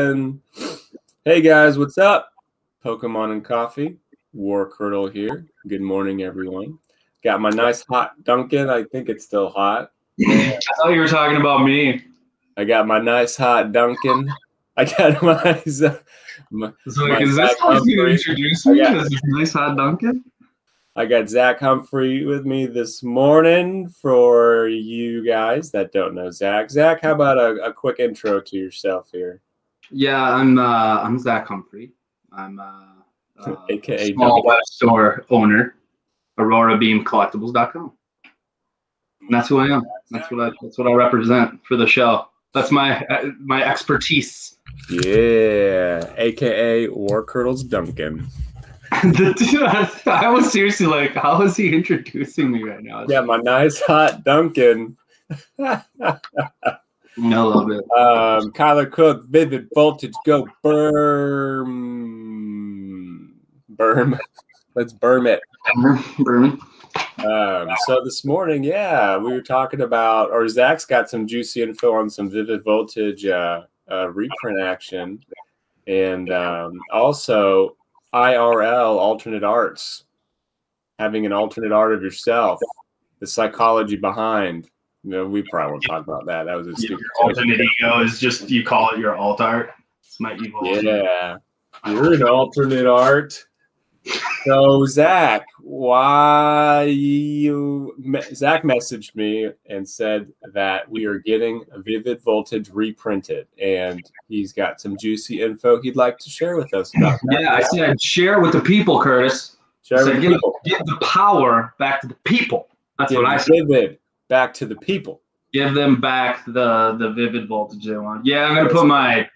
Hey guys, what's up? Pokemon and Coffee, War Curdle here. Good morning, everyone. Got my nice hot Dunkin'. I think it's still hot. I thought you were talking about me. I got my nice hot Dunkin'. I got my. Is this how you introduce me as this nice hot Dunkin'? I got Zach Humphrey with me this morning. For you guys that don't know Zach, how about a quick intro to yourself here? Yeah, I'm Zach Humphrey. I'm AKA small web store owner, AuroraBeamCollectibles.com. And that's who I am. That's what I represent for the show. That's my expertise. Yeah, AKA War Curdle's Dunkin'. I was seriously like, how is he introducing me right now? Yeah, my nice hot Dunkin'. I love it. Kyler Cook, Vivid Voltage, go Berm. Let's berm it. Berman. So this morning, yeah, we were talking about, or Zach's got some juicy info on some Vivid Voltage reprint action, and also IRL alternate arts, having an alternate art of yourself, the psychology behind. No, we probably won't talk about that. That was a stupid. Alternate ego is just, you call it your alt art. It's my evil. Yeah, you're an alternate art. So Zach, Zach messaged me and said that we are getting Vivid Voltage reprinted, and he's got some juicy info he'd like to share with us about that. Yeah, I said share with the people, Curtis. Give the power back to the people. That's what I said. Vivid back to the people. Give them back the Vivid Voltage they want. Yeah, I'm gonna put my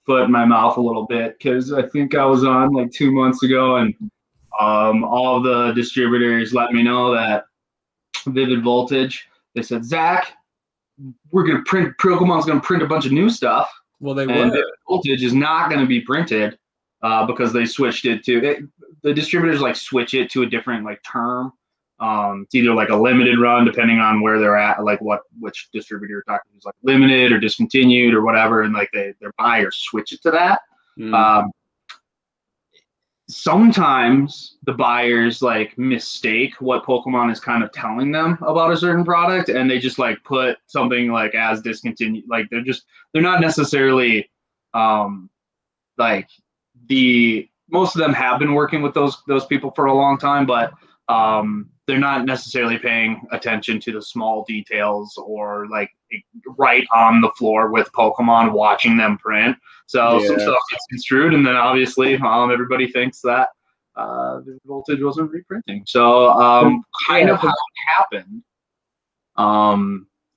foot in my mouth a little bit, because I think I was on like 2 months ago, and all of the distributors let me know that Vivid Voltage, they said, Zach, Pokemon's gonna print a bunch of new stuff. Well, they and were. Vivid Voltage is not gonna be printed because they switched it to the distributors like switch it to a different like term. It's either like a limited run, depending on where they're at, like which distributor you're talking to, is like limited or discontinued or whatever, and like their buyers switch it to that. Sometimes the buyers like mistake what Pokemon is kind of telling them about a certain product, and they just like put something like as discontinued. Like they're not necessarily like most of them have been working with those people for a long time, but they're not necessarily paying attention to the small details, or like right on the floor with Pokemon watching them print. So some stuff gets construed, and then obviously everybody thinks that Vivid Voltage wasn't reprinting. So kind of how it happened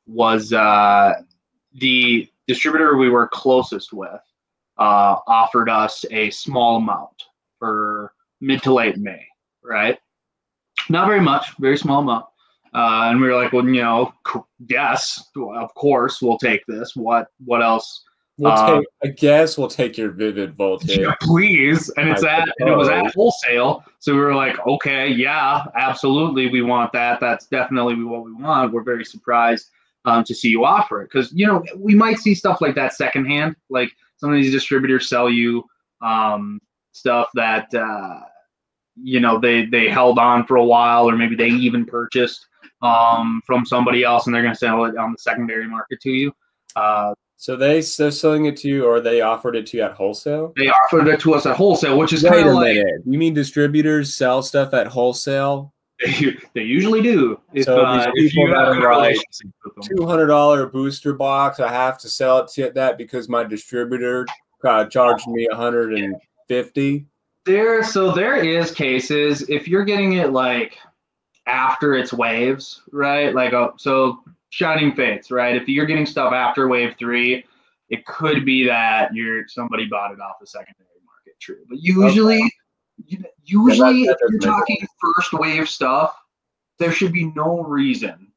was the distributor we were closest with offered us a small amount for mid to late May, right? Not very much, very small amount. And we were like, well, yes, of course, we'll take this. What else? I guess we'll take your Vivid Voltage. Yeah, please. And it was at wholesale. So we were like, okay, yeah, absolutely, we want that. That's definitely what we want. We're very surprised to see you offer it, because we might see stuff like that secondhand. Like some of these distributors sell you stuff that they held on for a while, or maybe they even purchased from somebody else, and they're going to sell it on the secondary market to you. So they're selling it to you, or they offered it to you at wholesale? They offered it to us at whosale, which is kind of like... You mean distributors sell stuff at wholesale? They usually do. So these people that are like $200 booster box, I have to sell it to that because my distributor charged me $150. There is cases if you're getting it like after its waves, right? Like so Shining Fates, right? If you're getting stuff after wave 3, it could be that somebody bought it off the secondary market, true. But usually if you're talking first wave stuff, there should be no reason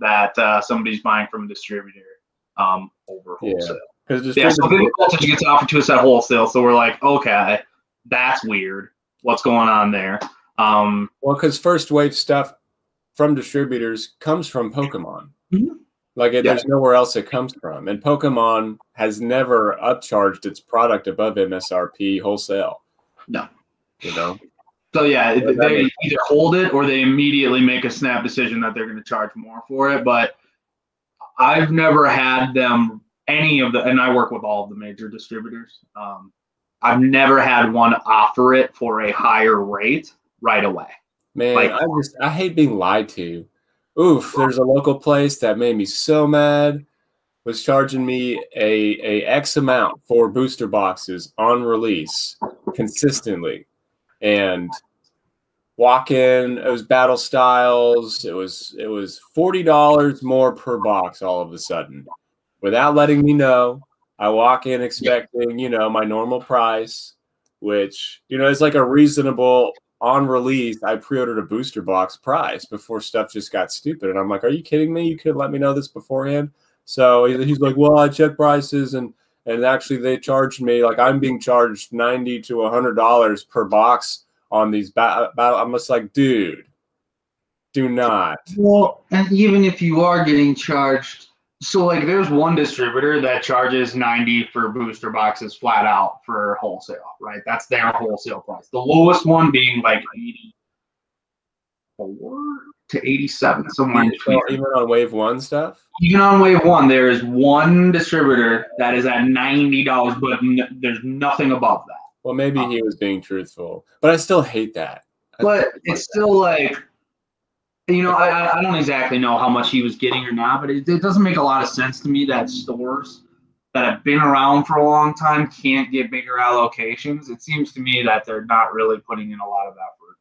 that somebody's buying from a distributor over wholesale. So Vivid Voltage gets offered to us at wholesale, so we're like, okay, that's weird. What's going on there? Well, because first wave stuff from distributors comes from Pokemon. Mm-hmm. Like there's nowhere else it comes from. And Pokemon has never upcharged its product above MSRP wholesale. No. You know? So yeah, they either hold it or they immediately make a snap decision that they're going to charge more for it. But I've never had them, and I work with all of the major distributors. I've never had one offer it for a higher rate right away. Man, I hate being lied to. Oof, there's a local place that made me so mad. Was charging me a X amount for booster boxes on release consistently. And walk in, it was Battle Styles. It was $40 more per box all of a sudden. Without letting me know. I walk in expecting, you know, my normal price, which, you know, is like a reasonable on release. I pre-ordered a booster box price before stuff just got stupid. And I'm like, are you kidding me? You could let me know this beforehand. So he's like, well, I checked prices and actually they charged me, like I'm being charged $90 to $100 per box on these battle. I'm just like, dude, do not. Well, and even if you are getting charged, so like there's one distributor that charges $90 for booster boxes flat out for wholesale, right? That's their wholesale price. The lowest one being like 84 to 87, somewhere in between. Even on Wave 1 stuff? Even on Wave 1, there is one distributor that is at $90, but there's nothing above that. Well, maybe he was being truthful, but I still hate that. But it's still like, you know, I don't exactly know how much he was getting or not, but it doesn't make a lot of sense to me that stores that have been around for a long time can't get bigger allocations. It seems to me that they're not really putting in a lot of effort.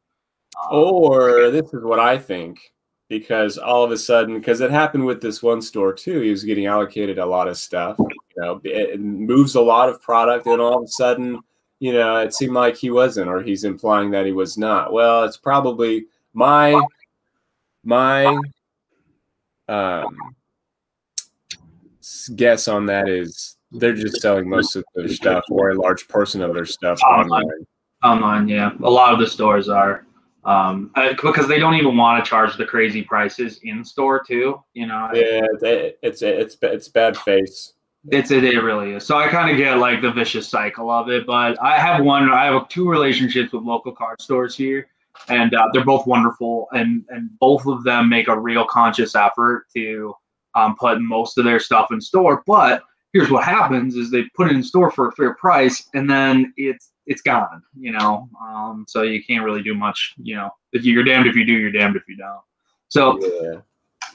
Or this is what I think, because all of a sudden, because it happened with this one store too, he was getting allocated a lot of stuff. You know, it moves a lot of product, and all of a sudden, you know, it seemed like he wasn't, or he's implying that he was not. Well, it's probably my guess on that is they're just selling most of their stuff or a large portion of their stuff online. Online, yeah. A lot of the stores are. Because they don't even want to charge the crazy prices in store too, you know. Yeah, it's bad face. It really is. So I kind of get like the vicious cycle of it. But I have two relationships with local card stores here, and they're both wonderful, and both of them make a real conscious effort to put most of their stuff in store. But here's what happens: is they put it in store for a fair price, and then it's gone, you know. So you can't really do much, you know. You're damned if you do, you're damned if you don't. So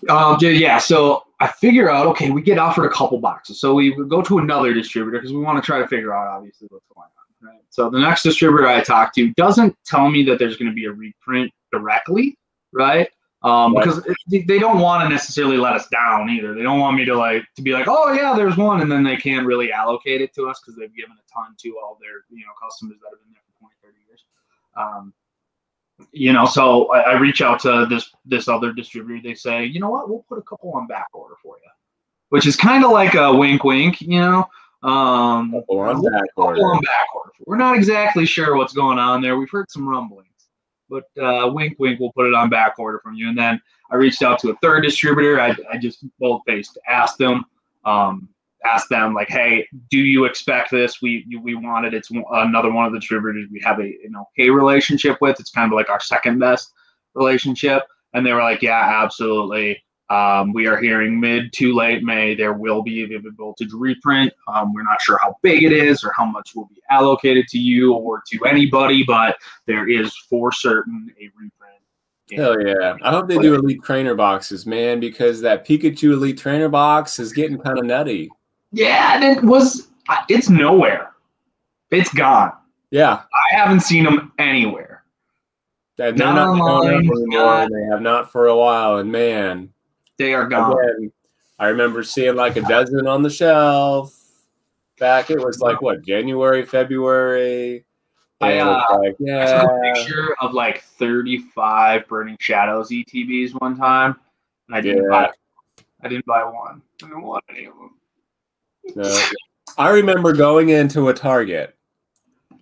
yeah. So I figure out, okay, we get offered a couple boxes. So we go to another distributor because we want to try to figure out obviously what's going on. Right. So the next distributor I talk to doesn't tell me that there's going to be a reprint directly, right? Because they don't want to necessarily let us down either. They don't want me to be like, oh yeah, there's one, and then they can't really allocate it to us because they've given a ton to all their, you know, customers that have been there for 20, 30 years. You know, so I reach out to this other distributor. They say, you know what, we'll put a couple on back order for you, which is kind of like a wink, wink, you know. Couple on back order. We're not exactly sure what's going on there. We've heard some rumblings. But wink, wink, we'll put it on back order from you. And then I reached out to a third distributor. I just bold-faced asked them like, hey, do you expect this? We want it. It's another one of the distributors we have a okay relationship with. It's kind of like our second best relationship. And they were like, yeah, absolutely. We are hearing mid to late May there will be a Vivid Voltage reprint. We're not sure how big it is or how much will be allocated to you or to anybody, but there is for certain a reprint. Hell yeah. I hope they do Elite Trainer boxes, man, because that Pikachu Elite Trainer box is getting kind of nutty. Yeah, it's nowhere. It's gone. Yeah. I haven't seen them anywhere. They're not online anymore. They have not for a while, and man, they are gone. Again, I remember seeing like a dozen on the shelf back. It was like what, January, February. I saw a picture of like 35 Burning Shadows ETBs one time, and I didn't buy one. I didn't want any of them. No. I remember going into a Target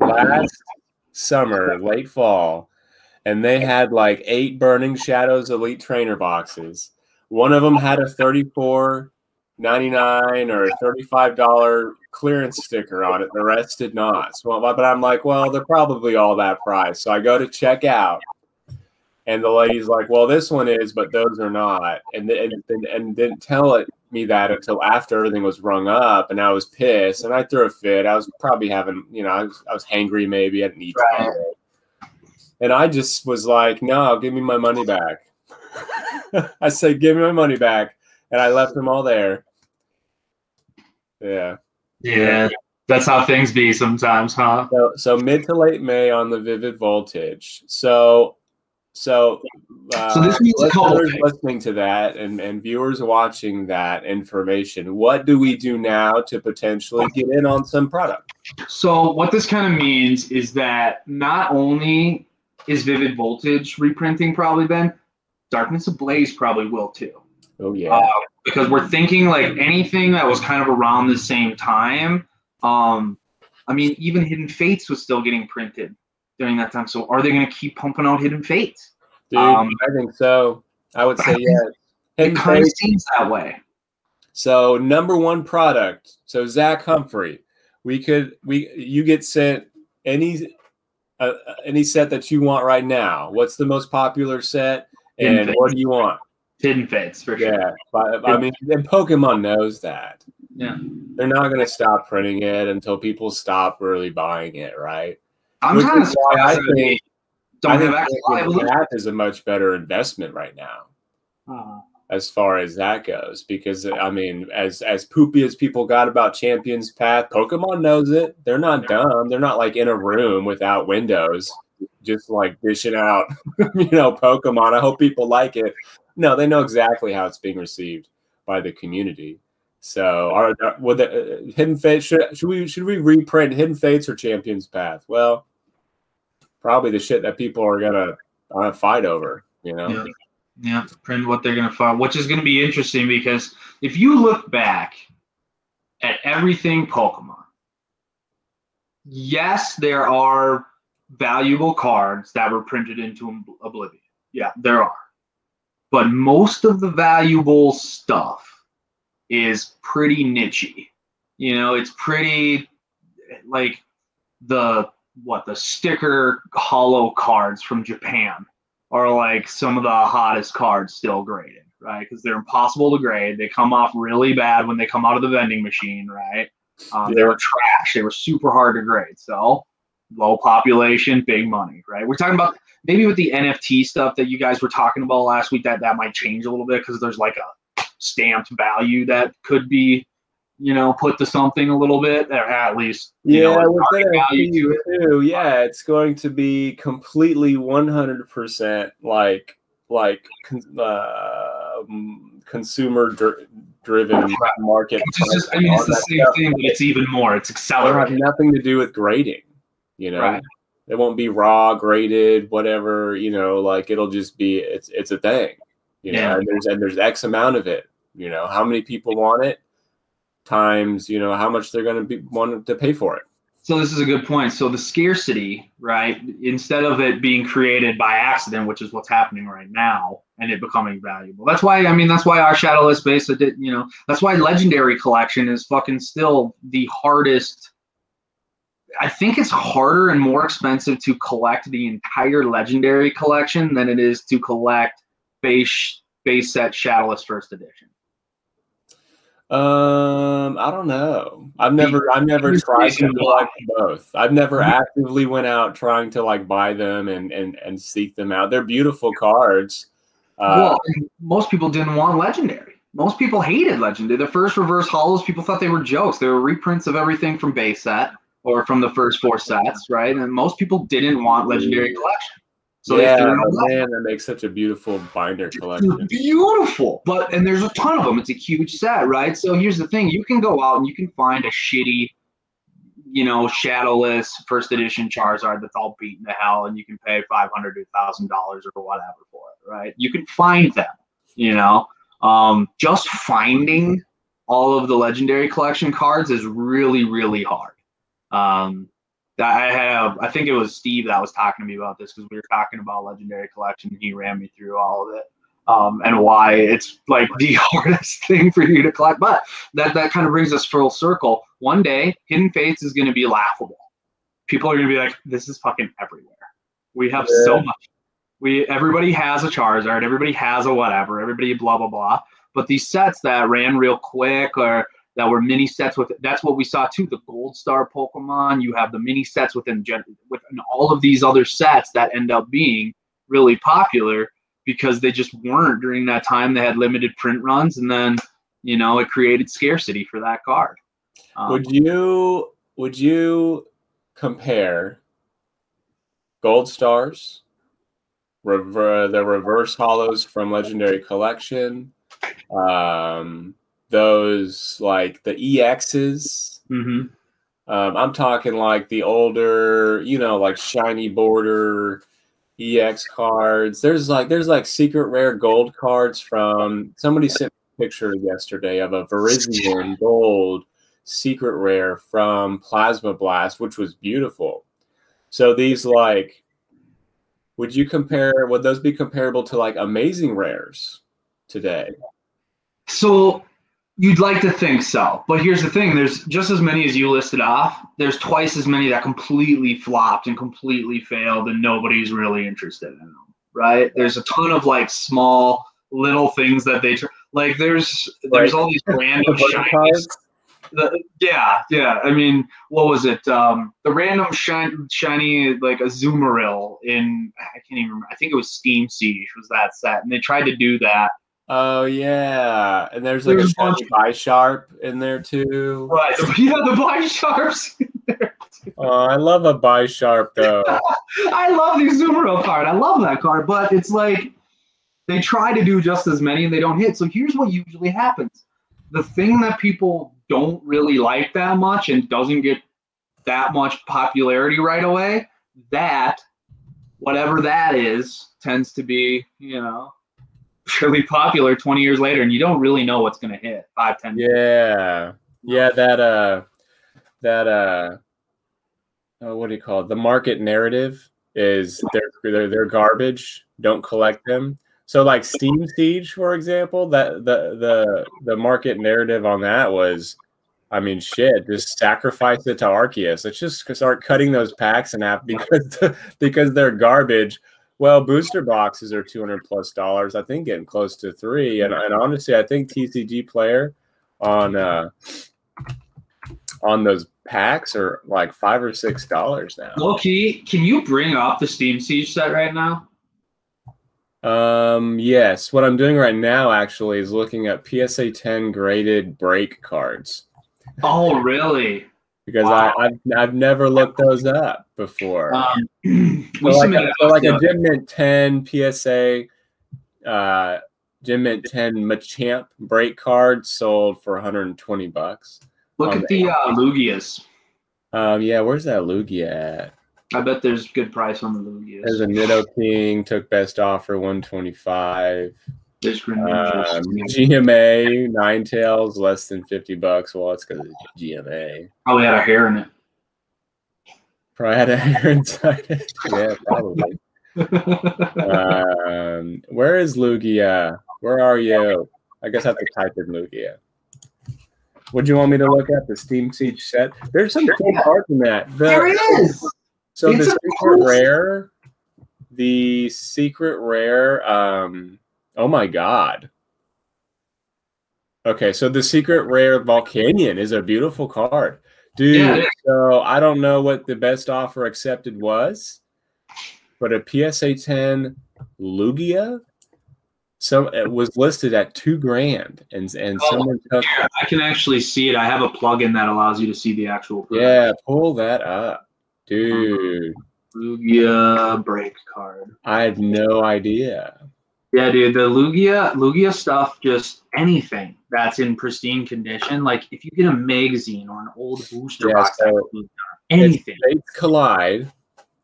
last summer, late fall, and they had like 8 Burning Shadows Elite Trainer boxes One of them had a $34.99 or $35 clearance sticker on it. The rest did not. So, but I'm like, well, they're probably all that price. So I go to check out, and the lady's like, well, this one is, but those are not. And didn't tell me that until after everything was rung up, and I was pissed, and I threw a fit. I was probably having, I was hangry maybe. I didn't eat Right. and I just was like, no, give me my money back. I said, give me my money back. And I left them all there. Yeah. Yeah. That's how things be sometimes, huh? So mid to late May on the Vivid Voltage. So this means listeners listening to that and viewers watching that information, what do we do now to potentially get in on some product? So what this kind of means is that not only is Vivid Voltage reprinting probably then, Darkness Ablaze probably will too. Oh yeah. Because we're thinking like anything that was kind of around the same time. I mean, even Hidden Fates was still getting printed during that time. So are they going to keep pumping out Hidden Fates? Dude, I think so. I would say yes. It kind of seems that way. So #1 product. So Zach Humphrey, you get sent any set that you want right now. What's the most popular set, and what do you want? Hidden Fates, for sure. Yeah, I mean, and Pokemon knows that. Yeah, they're not going to stop printing it until people stop really buying it, right? I'm kind of surprised. I think that is a much better investment right now, as far as that goes. Because I mean, as poopy as people got about Champions Path, Pokemon knows it. They're not dumb. They're not like in a room without windows, just like dishing out, Pokemon. I hope people like it. No, they know exactly how it's being received by the community. So, Hidden Fates, should we reprint Hidden Fates or Champions Path? Well, probably the shit that people are gonna fight over. Yeah, print what they're gonna fight, which is gonna be interesting because if you look back at everything Pokemon, yes, there are valuable cards that were printed into oblivion. Yeah, there are. But most of the valuable stuff is pretty niche-y. It's pretty like the sticker hollow cards from Japan are like some of the hottest cards still graded, right? Because they're impossible to grade. They come off really bad when they come out of the vending machine, right? They were trash. They were super hard to grade. So low population, big money, right? We're talking about maybe with the NFT stuff that you guys were talking about last week, that might change a little bit because there's like a stamped value that could be, put to something a little bit, or at least, with NFT too. Yeah, it's going to be completely 100% like consumer driven market. It's the same thing, but it's even more. It's accelerated. It'll have nothing to do with grading. Right. It won't be raw graded, whatever. It'll just be it's a thing. And there's X amount of it. How many people want it times how much they're going to want to pay for it. So this is a good point. So the scarcity, right? Instead of it being created by accident, which is what's happening right now, and it becoming valuable. That's why our Shadowless base, that's why Legendary Collection is fucking still the hardest. I think it's harder and more expensive to collect the entire Legendary Collection than it is to collect base set Shadowless First Edition. I don't know. I've never tried to collect both. I've never actively went out trying to buy them and seek them out. They're beautiful cards. Most people didn't want Legendary. Most people hated Legendary. The first reverse holos, people thought they were jokes. They were reprints of everything from base set or from the first 4 sets, right? And most people didn't want Legendary Collection. So that makes such a beautiful binder collection. Beautiful, and there's a ton of them. It's a huge set, right? So here's the thing: you can go out and you can find a shitty, Shadowless First Edition Charizard that's all beaten to hell, and you can pay $500 to $1,000 or whatever for it, right? You can find them. Just finding all of the Legendary Collection cards is really, really hard. I think it was Steve that was talking to me about this because we were talking about Legendary Collection and he ran me through all of it. and why it's like the hardest thing for you to collect. But that kind of brings us full circle. One day, Hidden Fates is going to be laughable. People are going to be like, this is fucking everywhere. We have so much. Everybody has a Charizard. Everybody has a whatever. Everybody blah, blah, blah. But these sets that ran real quick or that were mini sets that's what we saw too. The Gold Star Pokemon. You have the mini sets within all of these other sets that end up being really popular because they just weren't during that time. They had limited print runs, and then it created scarcity for that card. Would you compare Gold Stars, the reverse hollows from Legendary Collection, those like the EXs? Mm-hmm. I'm talking like the older, like shiny border EX cards. There's like secret rare gold cards from somebody sent me a picture yesterday of a Virizion gold secret rare from Plasma Blast, which was beautiful. So these would those be comparable to like amazing rares today? So you'd like to think so, but here's the thing: there's just as many as you listed off. There's twice as many that completely flopped and completely failed, and nobody's really interested in them. Right? There's a ton of like small little things that like. There's all these random shinies. Yeah. I mean, what was it? The random shiny like Azumarill in I can't even remember. I think it was Steam Siege was that set, and they tried to do that. Oh yeah, and there's like a shiny Bisharp in there too. Right? Yeah, the Bisharps in there too. Oh, I love a Bisharp though. I love the Azumarill card. I love that card, but it's like they try to do just as many and they don't hit. So here's what usually happens: the thing that people don't really like that much and doesn't get that much popularity right away, that whatever that is tends to be, really popular 20 years later, and you don't really know what's going to hit 5-10 years. Yeah, that what do you call it? The market narrative is they're garbage. Don't collect them. So like Steam Siege, for example, that the market narrative on that was, I mean, shit, just sacrifice it to Arceus. Let's just start cutting those packs in half because they're garbage. Well, booster boxes are $200+. I think getting close to $300. And honestly, I think TCG Player on those packs are like $5 or $6 now. Loki, can you bring up the Steam Siege set right now? Yes. What I'm doing right now actually is looking at PSA 10 graded break cards. Oh, really? Because wow. I've never looked those up before. So like a Gym Mint 10 PSA, Gym Mint 10 Machamp break card sold for $120. Look at the Lugias. Yeah, where's that Lugia at? I bet there's good price on the Lugias. There's a Nidoking, took best offer $125. There's GMA Ninetales less than $50. Well, it's because it's GMA. Probably had a hair in it. Probably had a hair inside it. Yeah, probably. Where is Lugia? Where are you? I guess I have to type in Lugia. Would you want me to look at the Steam Siege set? There's some cool cards in that. There is. So the secret rare. Oh my god. Okay, so the secret rare Volcanion is a beautiful card. Dude, yeah. So I don't know what the best offer accepted was, but a PSA 10 Lugia, it was listed at $2,000, and someone took. Yeah, I can actually see it. I have a plugin that allows you to see the actual price. Yeah, pull that up, dude. Lugia break card. I had no idea. Yeah, dude, the Lugia stuff, just anything that's in pristine condition. Like if you get a magazine or an old booster box, so anything. Fates Collide.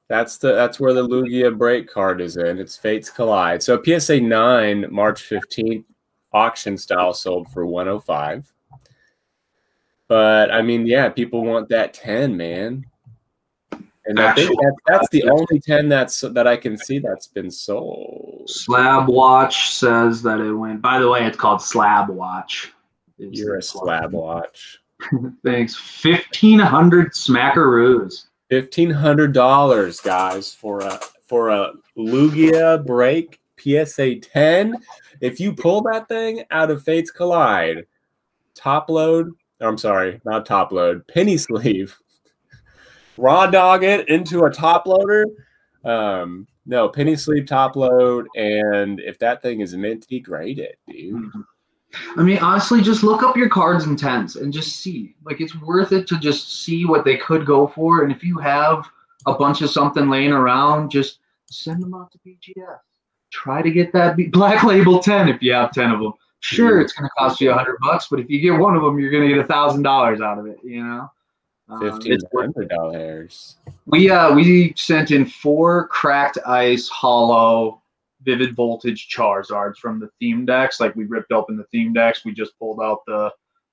That's where the Lugia break card is in. It's Fates Collide. So PSA 9, March 15th, auction style sold for $105. But I mean, yeah, people want that 10, man. And I think that's the only 10 that I can see that's been sold. Slab Watch says that it went. By the way, it's called Slab Watch. You're a Slab Watch. Thanks. 1,500 smackaroos. $1,500, guys, for a Lugia Break PSA 10. If you pull that thing out of Fates Collide, top load. I'm sorry, not top load. Penny sleeve. Raw dog it into a top loader. No, penny sleeve top load, and if that thing is minty, grade it, dude. I mean, honestly, just look up your cards and 10s and just see. Like, it's worth it to just see what they could go for. And if you have a bunch of something laying around, just send them out to BGS. Try to get that Black Label 10 if you have 10 of them. Sure, it's going to cost you $100, but if you get one of them, you're going to get $1,000 out of it, you know? $1,500. We sent in 4 cracked ice hollow Vivid Voltage Charizards from the theme decks. Like, we ripped open the theme decks. We just pulled out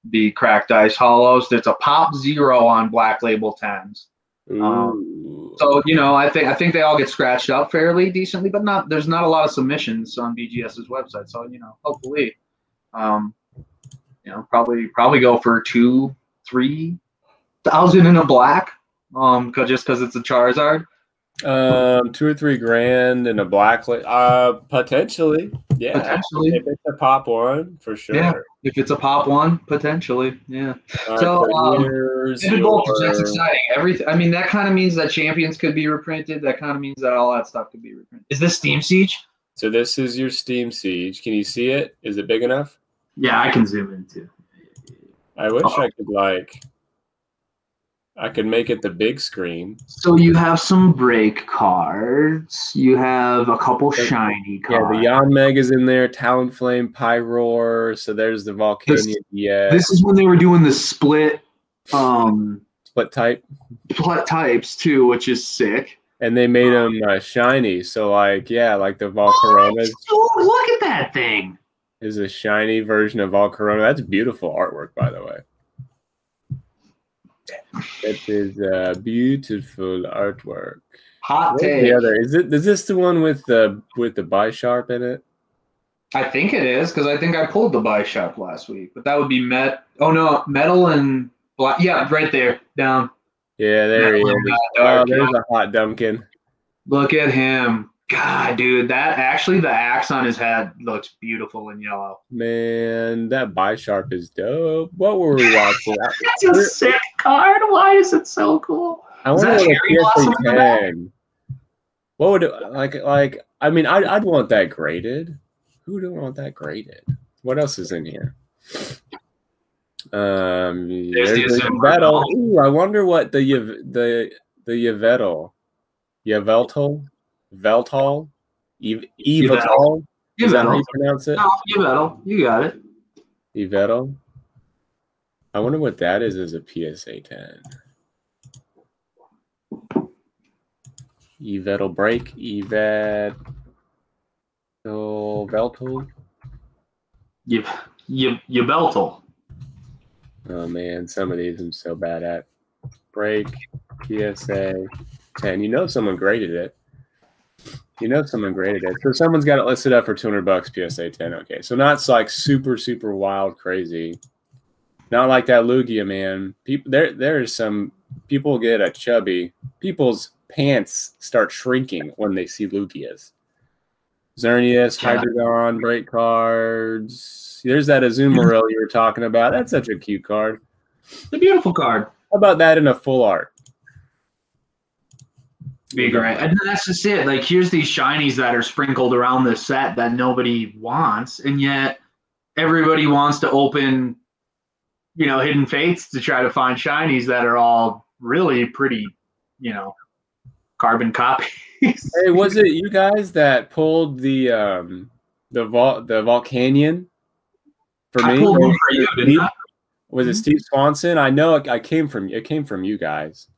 the cracked ice hollows. There's a pop 0 on Black Label 10s. So, you know, I think they all get scratched up fairly decently, but there's not a lot of submissions on BGS's website. So, you know, hopefully, you know, probably go for 2,000-3,000 in a black, just because it's a Charizard. 2 or 3 grand in a black, potentially. Yeah, potentially. If it's a pop one, for sure. Yeah, if it's a pop one, potentially. Yeah. So, Vivid Voltage, that's exciting. I mean, that kind of means that Champions could be reprinted. That kind of means that all that stuff could be reprinted. Is this Steam Siege? So this is your Steam Siege. Can you see it? Is it big enough? Yeah, I can zoom in too. I wish I could make it the big screen. So you have some break cards. You have a couple shiny cards. Yeah, the Yanmeg is in there. Talonflame, Pyroar. So there's the Volcanion. Yeah. This is when they were doing the split types too, which is sick. And they made them shiny. So like the Volcaronas. Oh, look at that thing. Is a shiny version of Volcarona. That's beautiful artwork, by the way. It is beautiful artwork. Hot take. Is this the one with the Bisharp in it? I think it is, because I think I pulled the Bisharp last week. But that would be metal and black. Yeah, right there, down. Yeah, there he is. Oh, there's a hot Duncan. Look at him. God, dude, the axe on his head looks beautiful in yellow. Man, that Bisharp is dope. What were we watching? It's a sick card. Why is it so cool? I wonder what a PSA 10. What would it like? I mean, I'd want that graded. Who don't want that graded? What else is in here? There's the Yveltal. Ooh, I wonder what the Yveltal. Veltal? Evital? Is that how you pronounce it? No, Yveltal. You got it. Yveltal? I wonder what that is as a PSA 10. Yveltal break? Veltal? Yveltal. Oh man, some of these I'm so bad at. Break, PSA 10. You know someone graded it. So someone's got it listed up for $200 PSA 10. Okay, so not like super wild crazy. Not like that Lugia, man. People there is some people get a chubby. People's pants start shrinking when they see Lugias. Xerneas, Hydreigon, break cards. There's that Azumarill you were talking about. That's such a cute card. It's a beautiful card. How about that in a full art? Be great. And that's just it. Like, here's these shinies that are sprinkled around this set that nobody wants, and yet everybody wants to open, Hidden Fates to try to find shinies that are all really pretty, carbon copies. Hey, was it you guys that pulled the Volcanion for me? I pulled one for you, didn't I? Was it Steve Swanson? I know it came from you guys.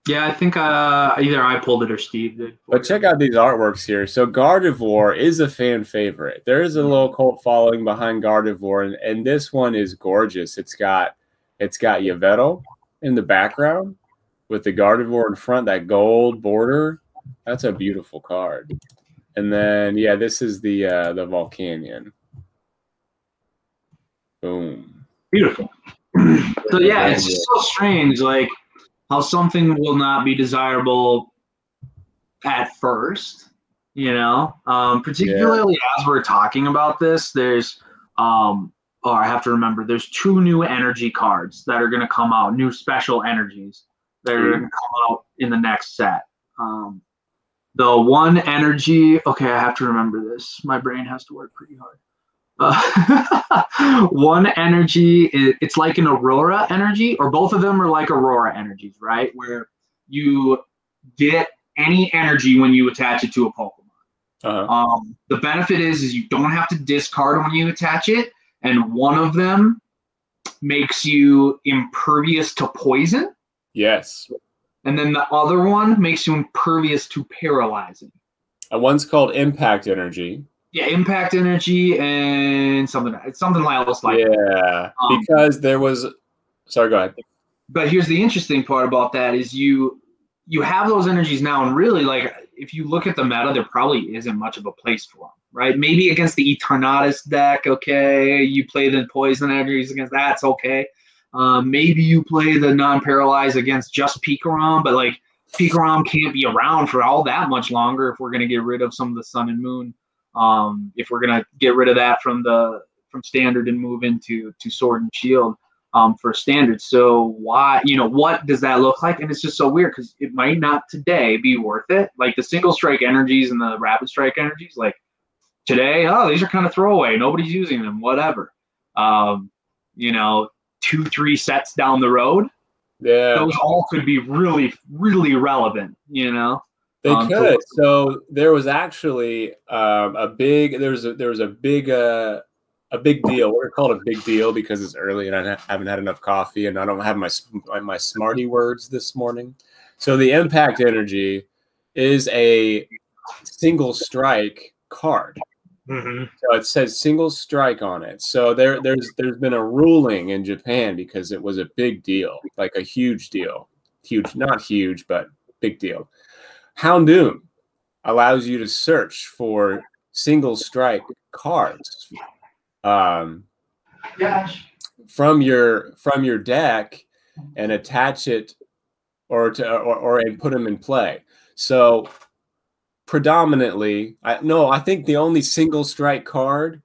Yeah, I think either I pulled it or Steve did. But check out these artworks here. So Gardevoir is a fan favorite. There is a little cult following behind Gardevoir, and this one is gorgeous. It's got Yveltal in the background, with the Gardevoir in front, that gold border. That's a beautiful card. And then yeah, this is the Volcanion. Boom. Beautiful. So yeah, it's just so strange, like how something will not be desirable at first, you know. Particularly as we're talking about this, there's oh, I have to remember, there's 2 new energy cards that are going to come out, new special energies that are going to come out in the next set. The one energy, okay, I have to remember this. My brain has to work pretty hard. One energy, it's like an Aurora energy, or both of them are like Aurora energies, right? Where you get any energy when you attach it to a Pokemon. The benefit is you don't have to discard when you attach it, and one of them makes you impervious to poison. Yes. And then the other one makes you impervious to paralyzing. One's called Impact Energy. Yeah, Impact Energy and something else like that. Yeah, because there was... Sorry, go ahead. But here's the interesting part about that is you have those energies now, and really, like, if you look at the meta, there probably isn't much of a place for them, right? Maybe against the Eternatus deck, okay, you play the poison energies against that, it's okay. Maybe you play the non-paralyzed against just Pikarom, but like Pikarom can't be around for all that much longer if we're going to get rid of some of the Sun and Moon. If we're going to get rid of that from Standard and move into Sword and Shield for Standard. So why, what does that look like? And it's just so weird because it might not today be worth it. Like the single strike energies and the rapid strike energies, like today, oh, these are kind of throwaway. Nobody's using them, whatever. 2-3 sets down the road, those all could be really, really relevant, They could. So there was actually a big deal. We're called a big deal because it's early and I haven't had enough coffee and I don't have my smarty words this morning. So the Impact Energy is a single strike card. So it says single strike on it. So there's been a ruling in Japan because it was a big deal, like a huge deal. Huge, not huge, but big deal. Houndoom allows you to search for single strike cards from your deck and attach it or put them in play. So predominantly, I think the only single strike card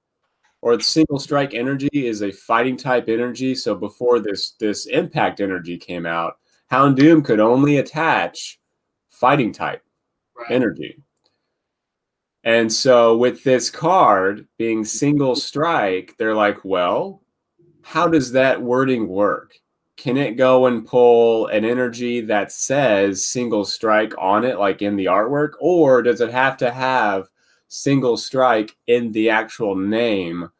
or the single strike energy is a fighting type energy. So before this Impact Energy came out, Houndoom could only attach fighting type energy. And so with this card being single strike, they're like, well, how does that wording work? Can it go and pull an energy that says single strike on it, like in the artwork, or does it have to have single strike in the actual name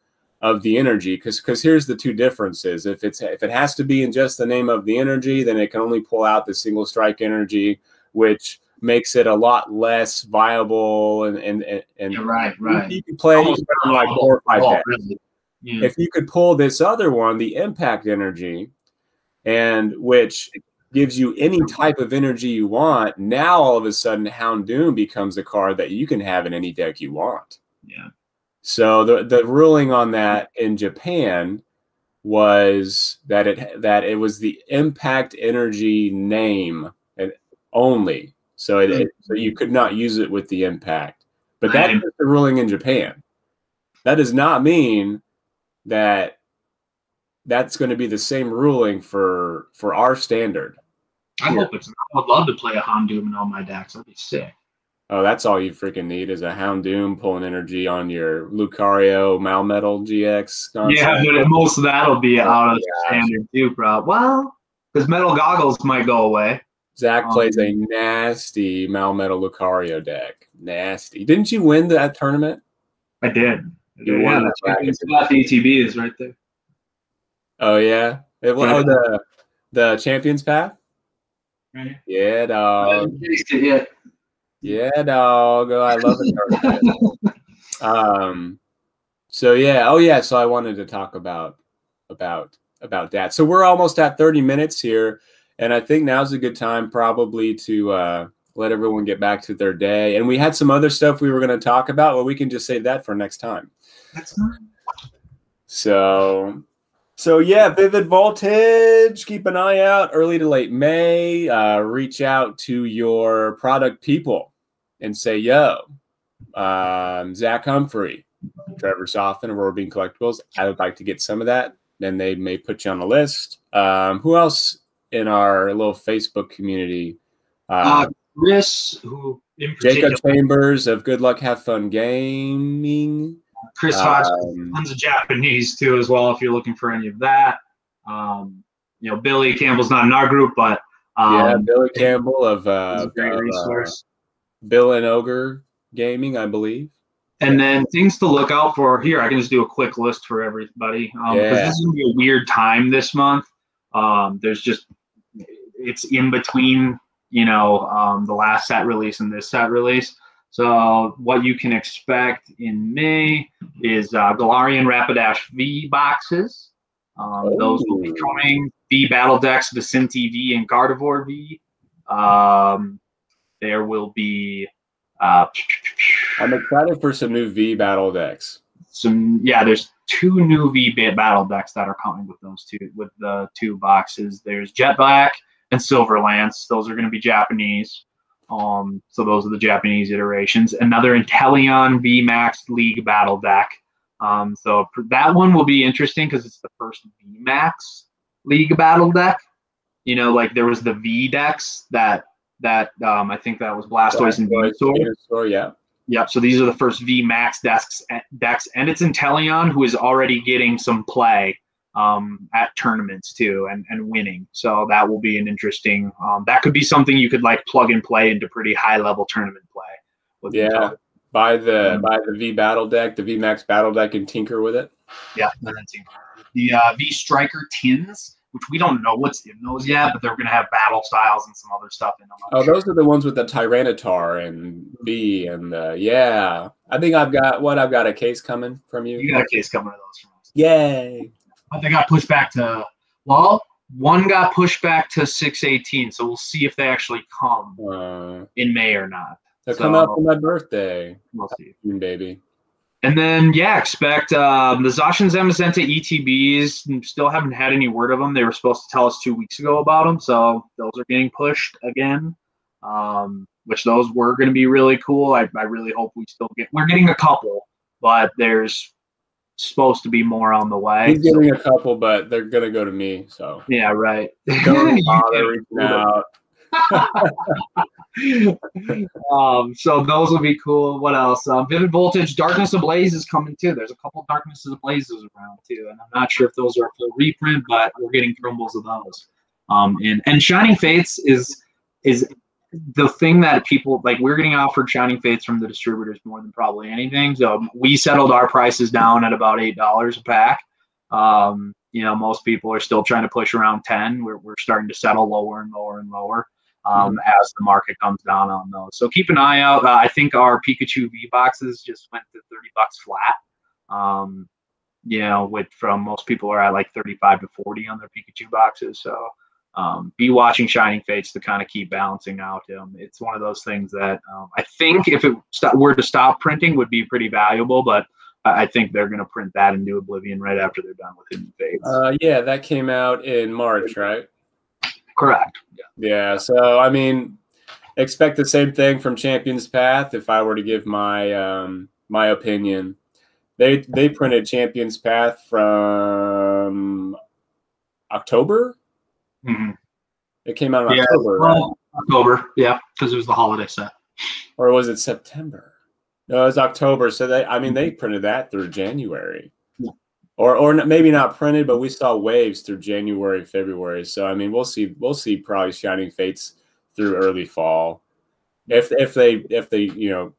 of the energy? Because here's the 2 differences. If it has to be in just the name of the energy, then it can only pull out the single strike energy, which makes it a lot less viable. And right. You can play like 4 or 5 decks. Really. Yeah. If you could pull this other one, the Impact Energy, and which gives you any type of energy you want, now all of a sudden Houndoom becomes a card that you can have in any deck you want. Yeah. So the ruling on that in Japan was that it was the Impact Energy name and only. So so you could not use it with the Impact. But that's the ruling in Japan. That does not mean that that's going to be the same ruling for our Standard. I hope it's. I would love to play a Houndoom in all my decks. That'd be sick. Oh, that's all you freaking need is a Houndoom pulling energy on your Lucario Malmetal GX. Nonsense. Yeah, but most of that'll be out of Standard too, bro. Well, because Metal Goggles might go away. Zach plays a nasty Malmetal Lucario deck. Nasty. Didn't you win that tournament? I did. You won the Champions Path ATB is right there. Oh yeah. The Champions Path. Right. Yeah, dog. I haven't tasted it yet. Yeah, dog. Oh, I love it. So yeah. Oh yeah. So I wanted to talk about that. So we're almost at 30 minutes here. And I think now's a good time probably to let everyone get back to their day. And we had some other stuff we were going to talk about, but we can just save that for next time. That's fine. So yeah, Vivid Voltage. Keep an eye out. Early to late May. Reach out to your product people and say, "Yo, Zach Humphrey, Trevor Soffin, Aurora Beam Collectibles. I would like to get some of that." Then they may put you on the list. Who else in our little Facebook community? Chris, who in Jacob Chambers of Good Luck Have Fun Gaming. Chris Hodge, tons of Japanese too as well. If you're looking for any of that, you know, Billy Campbell's not in our group, but yeah, Billy Campbell of a great resource. Bill and Ogre Gaming, I believe. And then things to look out for here. I can just do a quick list for everybody because this is gonna be a weird time this month. There's just it's in between, you know, the last set release and this set release. So what you can expect in May is Galarian Rapidash V boxes. Those will be coming. V Battle Decks, Vicinti V, and Gardevoir V. There will be. I'm excited for some new V Battle Decks. There's 2 new V Battle Decks that are coming with the 2 boxes. There's Jet Black and Silver Lance. Those are going to be Japanese. So those are the Japanese iterations. Another Inteleon VMAX League Battle Deck. So that one will be interesting because it's the first VMAX League Battle Deck. You know, like there was the V decks that I think that was Blastoise and Venusaur. Yeah. Yep. So these are the first VMAX decks, and it's Inteleon, who is already getting some play at tournaments too, and winning. So that will be an interesting. That could be something you could like plug and play into pretty high level tournament play. Yeah, buy the V Battle Deck, the VMAX Battle Deck, and tinker with it. Yeah, and then tinker. The V Striker tins, which we don't know what's in those yet, but they're going to have battle styles and some other stuff in them. Oh, those are the ones with the Tyranitar and V and yeah. I think I've got a case coming from you. You got a case coming of those from us. Yay. But they got pushed back to, one got pushed back to 6/18, so we'll see if they actually come in May or not. They'll come out for my birthday. We'll see. Baby. And then, expect the Zacian Zamazenta ETBs. Still haven't had any word of them. They were supposed to tell us 2 weeks ago about them, so those are getting pushed again, which those were going to be really cool. I really hope we're getting a couple, but there's supposed to be more on the way. He's getting a couple, but they're gonna go to me. So yeah, right. Don't bother reaching out. So those will be cool. What else? Vivid Voltage, Darkness Ablaze is coming too. There's a couple Darkness Ablazes around too, and I'm not sure if those are a full reprint, but we're getting crumbles of those. And Shining Fates is the thing that people like. We're getting offered Shining Fates from the distributors more than probably anything. So we settled our prices down at about $8 a pack. You know, most people are still trying to push around 10. We're starting to settle lower and lower and lower as the market comes down on those. So keep an eye out. I think our Pikachu V boxes just went to $30 flat. You know, from most people are at like 35 to 40 on their Pikachu boxes. So be watching Shining Fates to kind of keep balancing out. It's one of those things that I think if it were to stop printing would be pretty valuable, but I think they're going to print that into oblivion right after they're done with Hidden Fates. Yeah, that came out in March, right? Correct. Yeah. So I mean, expect the same thing from Champion's Path. If I were to give my my opinion, they printed Champion's Path from October. Mm-hmm. It came out in October, right? October, yeah, because it was the holiday set. Or was it September? No, it was October. So they printed that through January. Yeah. Or maybe not printed, but we saw waves through January, February. So I mean, we'll see probably Shining Fates through early fall, if they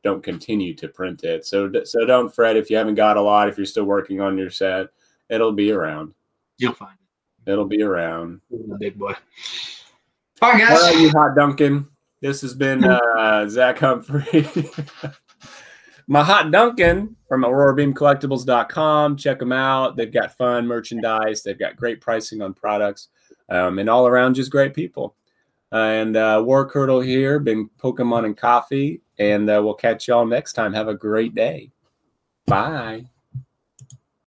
don't continue to print it. So don't fret if you haven't got a lot. If you're still working on your set, it'll be around. You'll find it. It'll be around. Big boy. All right, guys. All right, you hot Duncan. This has been Zach Humphrey. My hot Duncan from AuroraBeamCollectibles.com. Check them out. They've got fun merchandise. They've got great pricing on products. and all around just great people. And War Curdle here, been Pokemon and Coffee, and we'll catch y'all next time. Have a great day. Bye.